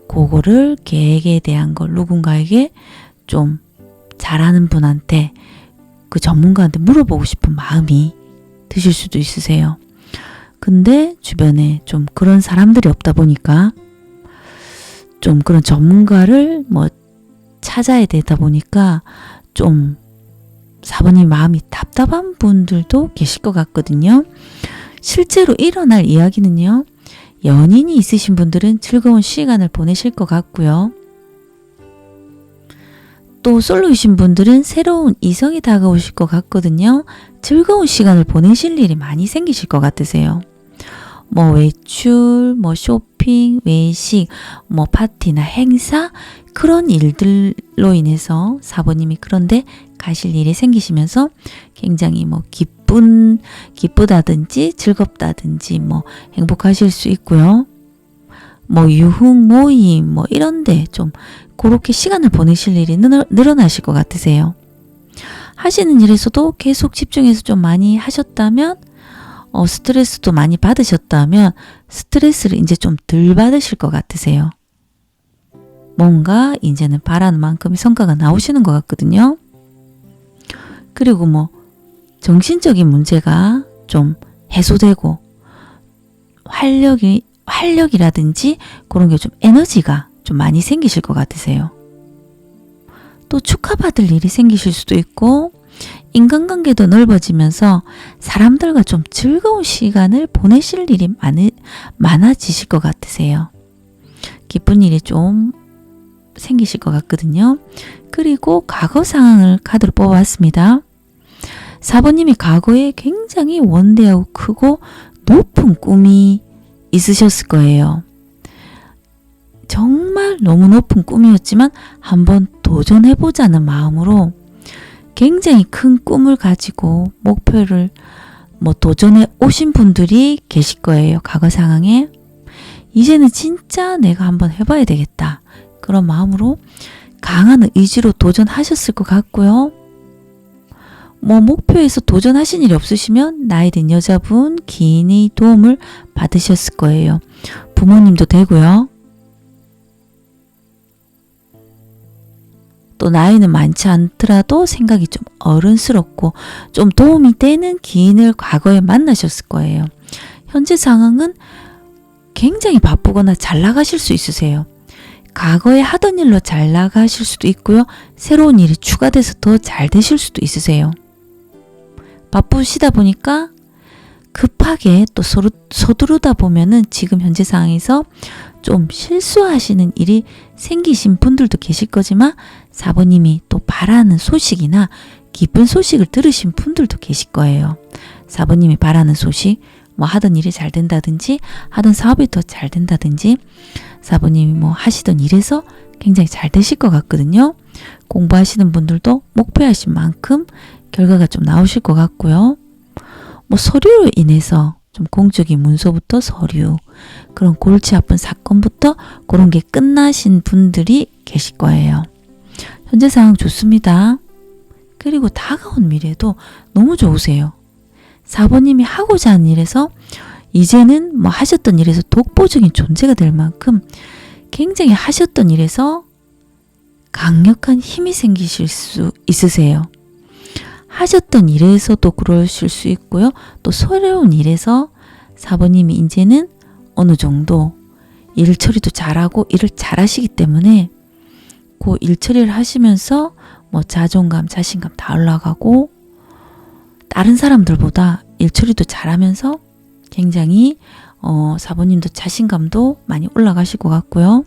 그거를 계획에 대한 걸 누군가에게 좀 잘하는 분한테 그 전문가한테 물어보고 싶은 마음이 드실 수도 있으세요. 근데 주변에 좀 그런 사람들이 없다 보니까 좀 그런 전문가를 뭐 찾아야 되다 보니까 좀 4번님 마음이 답답한 분들도 계실 것 같거든요. 실제로 일어날 이야기는요. 연인이 있으신 분들은 즐거운 시간을 보내실 것 같고요. 또 솔로이신 분들은 새로운 이성이 다가오실 것 같거든요. 즐거운 시간을 보내실 일이 많이 생기실 것 같으세요. 뭐 외출, 뭐 쇼핑, 외식, 뭐 파티나 행사 그런 일들로 인해서 4번님이 그런데 가실 일이 생기시면서 굉장히 뭐 기쁘다든지 즐겁다든지 뭐 행복하실 수 있고요. 뭐 유흥 모임 뭐 이런데 좀 그렇게 시간을 보내실 일이 늘어나실 것 같으세요. 하시는 일에서도 계속 집중해서 좀 많이 하셨다면 스트레스도 많이 받으셨다면 스트레스를 이제 좀 덜 받으실 것 같으세요. 뭔가 이제는 바라는 만큼의 성과가 나오시는 것 같거든요. 그리고 뭐 정신적인 문제가 좀 해소되고 활력이라든지 그런 게 좀 에너지가 좀 많이 생기실 것 같으세요. 또 축하받을 일이 생기실 수도 있고 인간관계도 넓어지면서 사람들과 좀 즐거운 시간을 보내실 일이 많아지실 것 같으세요. 기쁜 일이 좀 생기실 것 같거든요. 그리고 과거 상황을 카드로 뽑아봤습니다. 4번님이 과거에 굉장히 원대하고 크고 높은 꿈이 있으셨을 거예요. 정말 너무 높은 꿈이었지만 한번 도전해보자는 마음으로 굉장히 큰 꿈을 가지고 목표를 도전해 오신 분들이 계실 거예요. 과거 상황에. 이제는 진짜 내가 한번 해봐야 되겠다. 그런 마음으로 강한 의지로 도전하셨을 것 같고요. 목표에서 도전하신 일이 없으시면 나이 든 여자분, 기인의 도움을 받으셨을 거예요. 부모님도 되고요. 또 나이는 많지 않더라도 생각이 좀 어른스럽고 좀 도움이 되는 기인을 과거에 만나셨을 거예요. 현재 상황은 굉장히 바쁘거나 잘 나가실 수 있으세요. 과거에 하던 일로 잘 나가실 수도 있고요. 새로운 일이 추가돼서 더 잘 되실 수도 있으세요. 바쁘시다 보니까 급하게 또 서두르다 보면은 지금 현재 상황에서 좀 실수하시는 일이 생기신 분들도 계실 거지만 4번님이 또 바라는 소식이나 기쁜 소식을 들으신 분들도 계실 거예요. 4번님이 바라는 소식, 하던 일이 잘 된다든지 하던 사업이 더 잘 된다든지 4번님이 하시던 일에서 굉장히 잘 되실 것 같거든요. 공부하시는 분들도 목표하신 만큼 결과가 좀 나오실 것 같고요. 서류로 인해서 좀 공적인 문서부터 서류, 그런 골치 아픈 사건부터 그런 게 끝나신 분들이 계실 거예요. 현재 상황 좋습니다. 그리고 다가온 미래도 너무 좋으세요. 4번님이 하고자 하는 일에서 이제는 뭐 하셨던 일에서 독보적인 존재가 될 만큼 굉장히 하셨던 일에서 강력한 힘이 생기실 수 있으세요. 하셨던 일에서도 그러실 수 있고요. 또 새로운 일에서 4번님이 이제는 어느 정도 일 처리도 잘하고 일을 잘하시기 때문에 그 일 처리를 하시면서 뭐 자존감, 자신감 다 올라가고 다른 사람들보다 일 처리도 잘하면서 굉장히 4번님도 자신감도 많이 올라가실 것 같고요.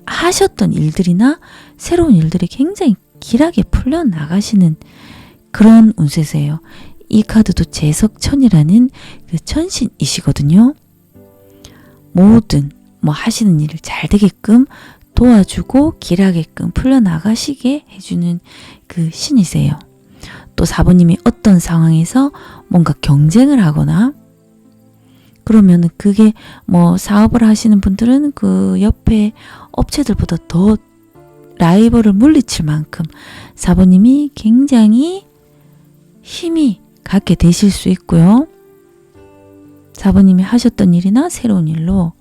하셨던 일들이나 새로운 일들이 굉장히 길하게 풀려나가시는 그런 운세세요. 이 카드도 제석천이라는 그 천신이시거든요. 모든 뭐 하시는 일을 잘 되게끔 도와주고 길하게끔 풀려나가시게 해주는 그 신이세요. 또 4번님이 어떤 상황에서 뭔가 경쟁을 하거나 그러면은 그게 뭐 사업을 하시는 분들은 그 옆에 업체들보다 더 라이벌을 물리칠 만큼 4번님이 굉장히 힘이 갖게 되실 수 있고요. 4번님이 하셨던 일이나 새로운 일로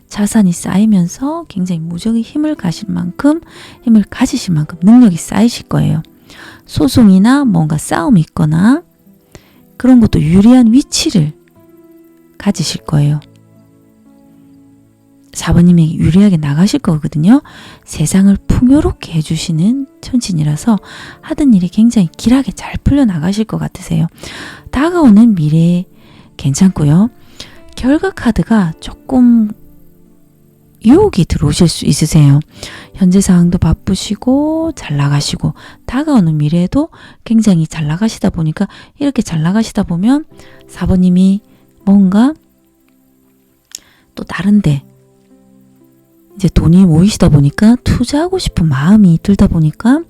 자산이 쌓이면서 굉장히 무적의 힘을 가실 만큼 힘을 가지실 만큼 능력이 쌓이실 거예요. 소송이나 뭔가 싸움이 있거나 그런 것도 유리한 위치를 가지실 거예요. 4번님에게 유리하게 나가실 거거든요. 세상을 풍요롭게 해주시는 천신이라서 하던 일이 굉장히 길하게 잘 풀려나가실 것 같으세요. 다가오는 미래 괜찮고요. 결과 카드가 조금 유혹이 들어오실 수 있으세요. 현재 상황도 바쁘시고 잘 나가시고 다가오는 미래에도 굉장히 잘 나가시다 보니까 이렇게 잘 나가시다 보면 4번님이 뭔가 또 다른데 이제 돈이 모이시다 보니까 투자하고 싶은 마음이 들다 보니까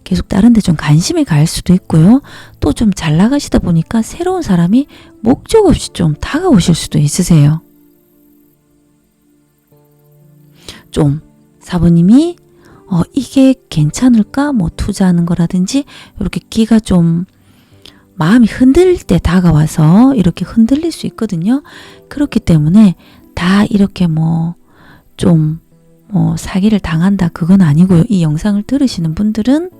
계속 다른 데 좀 관심이 갈 수도 있고요. 또 좀 잘 나가시다 보니까 새로운 사람이 목적 없이 좀 다가오실 수도 있으세요. 좀 4번님이 이게 괜찮을까? 뭐 투자하는 거라든지 이렇게 기가 좀 마음이 흔들릴 때 다가와서 이렇게 흔들릴 수 있거든요. 그렇기 때문에 다 이렇게 좀 사기를 당한다 그건 아니고요. 이 영상을 들으시는 분들은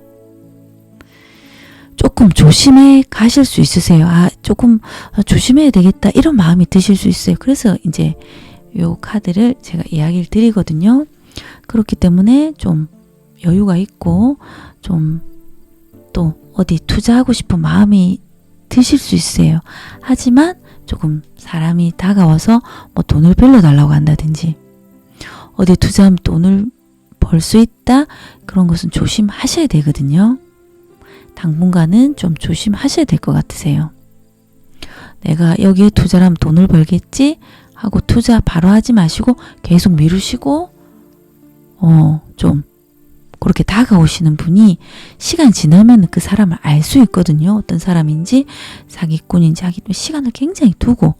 조금 조심해 가실 수 있으세요. 조금 조심해야 되겠다 이런 마음이 드실 수 있어요. 그래서 이제 요 카드를 제가 이야기를 드리거든요. 그렇기 때문에 좀 여유가 있고 좀 또 어디 투자하고 싶은 마음이 드실 수 있어요. 하지만 조금 사람이 다가와서 뭐 돈을 빌려달라고 한다든지 어디 투자하면 돈을 벌 수 있다 그런 것은 조심하셔야 되거든요. 당분간은 좀 조심하셔야 될 것 같으세요. 내가 여기에 투자를 하면 돈을 벌겠지 하고 투자 바로 하지 마시고 계속 미루시고 좀 그렇게 다가오시는 분이 시간 지나면 그 사람을 알 수 있거든요. 어떤 사람인지 사기꾼인지 하기 때문에 시간을 굉장히 두고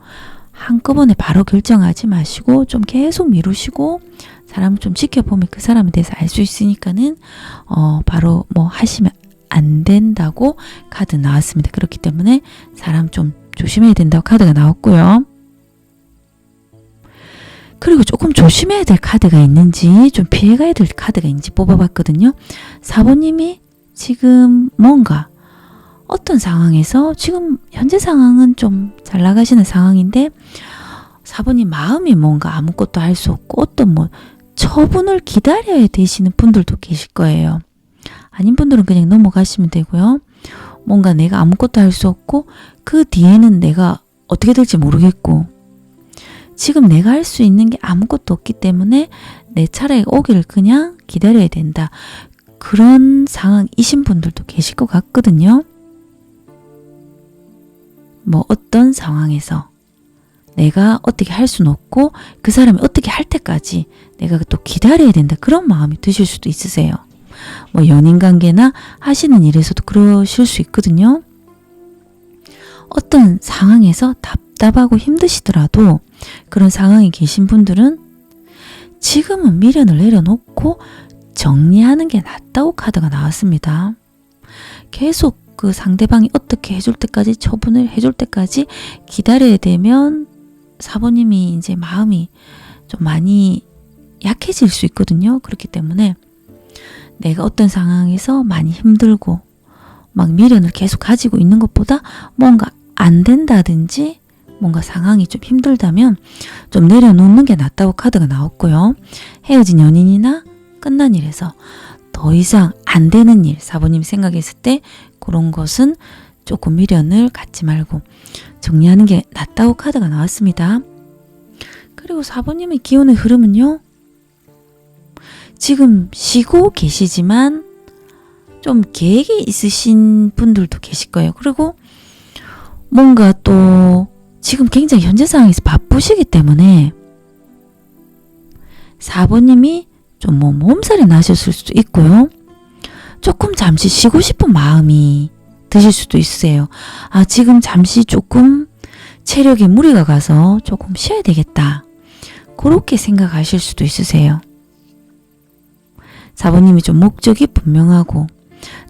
한꺼번에 바로 결정하지 마시고 좀 계속 미루시고 사람을 좀 지켜보면 그 사람에 대해서 알 수 있으니까는 바로 하시면 안 된다고 카드 나왔습니다. 그렇기 때문에 사람 좀 조심해야 된다고 카드가 나왔고요. 그리고 조금 조심해야 될 카드가 있는지 좀 피해가야 될 카드가 있는지 뽑아봤거든요. 4번님이 지금 뭔가 어떤 상황에서 지금 현재 상황은 좀 잘 나가시는 상황인데 4번님 마음이 뭔가 아무것도 할 수 없고 어떤 처분을 기다려야 되시는 분들도 계실 거예요. 아닌 분들은 그냥 넘어가시면 되고요. 뭔가 내가 아무것도 할 수 없고 그 뒤에는 내가 어떻게 될지 모르겠고 지금 내가 할 수 있는 게 아무것도 없기 때문에 내 차례가 오기를 그냥 기다려야 된다. 그런 상황이신 분들도 계실 것 같거든요. 어떤 상황에서 내가 어떻게 할 수는 없고 그 사람이 어떻게 할 때까지 내가 또 기다려야 된다. 그런 마음이 드실 수도 있으세요. 연인관계나 하시는 일에서도 그러실 수 있거든요. 어떤 상황에서 답답하고 힘드시더라도 그런 상황에 계신 분들은 지금은 미련을 내려놓고 정리하는 게 낫다고 카드가 나왔습니다. 계속 그 상대방이 어떻게 해줄 때까지, 처분을 해줄 때까지 기다려야 되면 4번님이 이제 마음이 좀 많이 약해질 수 있거든요. 그렇기 때문에 내가 어떤 상황에서 많이 힘들고 막 미련을 계속 가지고 있는 것보다 뭔가 안 된다든지 뭔가 상황이 좀 힘들다면 좀 내려놓는 게 낫다고 카드가 나왔고요. 헤어진 연인이나 끝난 일에서 더 이상 안 되는 일, 4번님이 생각했을 때 그런 것은 조금 미련을 갖지 말고 정리하는 게 낫다고 카드가 나왔습니다. 그리고 4번님의 기운의 흐름은요. 지금 쉬고 계시지만 좀 계획이 있으신 분들도 계실 거예요. 그리고 뭔가 또 지금 굉장히 현재 상황에서 바쁘시기 때문에 4번님이 좀 뭐 몸살이 나셨을 수도 있고요. 조금 잠시 쉬고 싶은 마음이 드실 수도 있으세요. 아, 지금 잠시 조금 체력에 무리가 가서 조금 쉬어야 되겠다. 그렇게 생각하실 수도 있으세요. 4번님이 좀 목적이 분명하고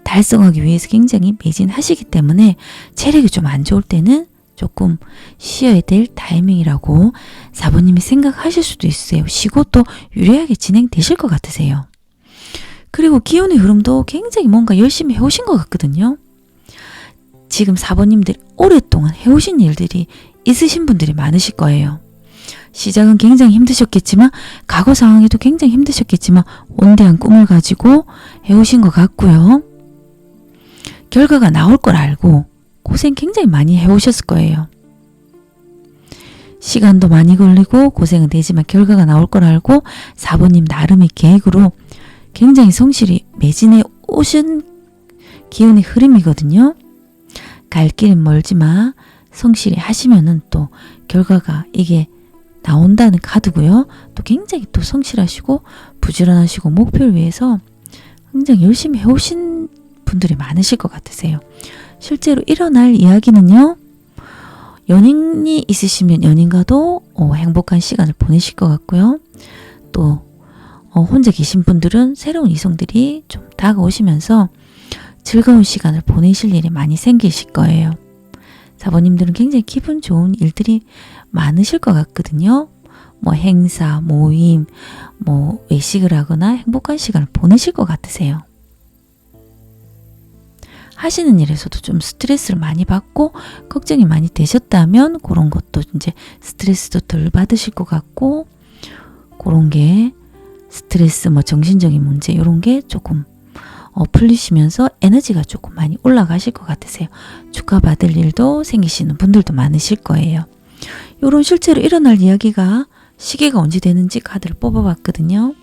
달성하기 위해서 굉장히 매진하시기 때문에 체력이 좀 안 좋을 때는 조금 쉬어야 될 타이밍이라고 4번님이 생각하실 수도 있어요. 쉬고 또 유리하게 진행되실 것 같으세요. 그리고 기운의 흐름도 굉장히 뭔가 열심히 해오신 것 같거든요. 지금 4번님들 오랫동안 해오신 일들이 있으신 분들이 많으실 거예요. 시작은 굉장히 힘드셨겠지만 과거 상황에도 굉장히 힘드셨겠지만 원대한 꿈을 가지고 해오신 것 같고요. 결과가 나올 걸 알고 고생 굉장히 많이 해오셨을 거예요. 시간도 많이 걸리고 고생은 되지만 결과가 나올 걸 알고 4번님 나름의 계획으로 굉장히 성실히 매진해 오신 기운의 흐름이거든요. 갈 길은 멀지만 성실히 하시면은 또 결과가 이게 나온다는 카드고요. 또 굉장히 또 성실하시고 부지런하시고 목표를 위해서 굉장히 열심히 해오신 분들이 많으실 것 같으세요. 실제로 일어날 이야기는요. 연인이 있으시면 연인과도 행복한 시간을 보내실 것 같고요. 또 혼자 계신 분들은 새로운 이성들이 좀 다가오시면서 즐거운 시간을 보내실 일이 많이 생기실 거예요. 4번님들은 굉장히 기분 좋은 일들이 많으실 것 같거든요. 뭐 행사, 모임, 뭐 외식을 하거나 행복한 시간을 보내실 것 같으세요. 하시는 일에서도 좀 스트레스를 많이 받고 걱정이 많이 되셨다면 그런 것도 이제 스트레스도 덜 받으실 것 같고 그런 게 스트레스 뭐 정신적인 문제 이런 게 조금 풀리시면서 에너지가 조금 많이 올라가실 것 같으세요. 축하받을 일도 생기시는 분들도 많으실 거예요. 이런 실제로 일어날 이야기가 시기가 언제 되는지 카드를 뽑아봤거든요.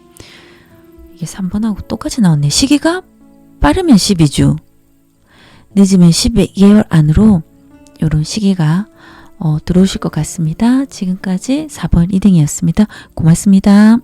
이게 3번하고 똑같이 나왔네. 시기가 빠르면 12주, 늦으면 12개월 안으로 이런 시기가 들어오실 것 같습니다. 지금까지 4번 리딩이었습니다. 고맙습니다.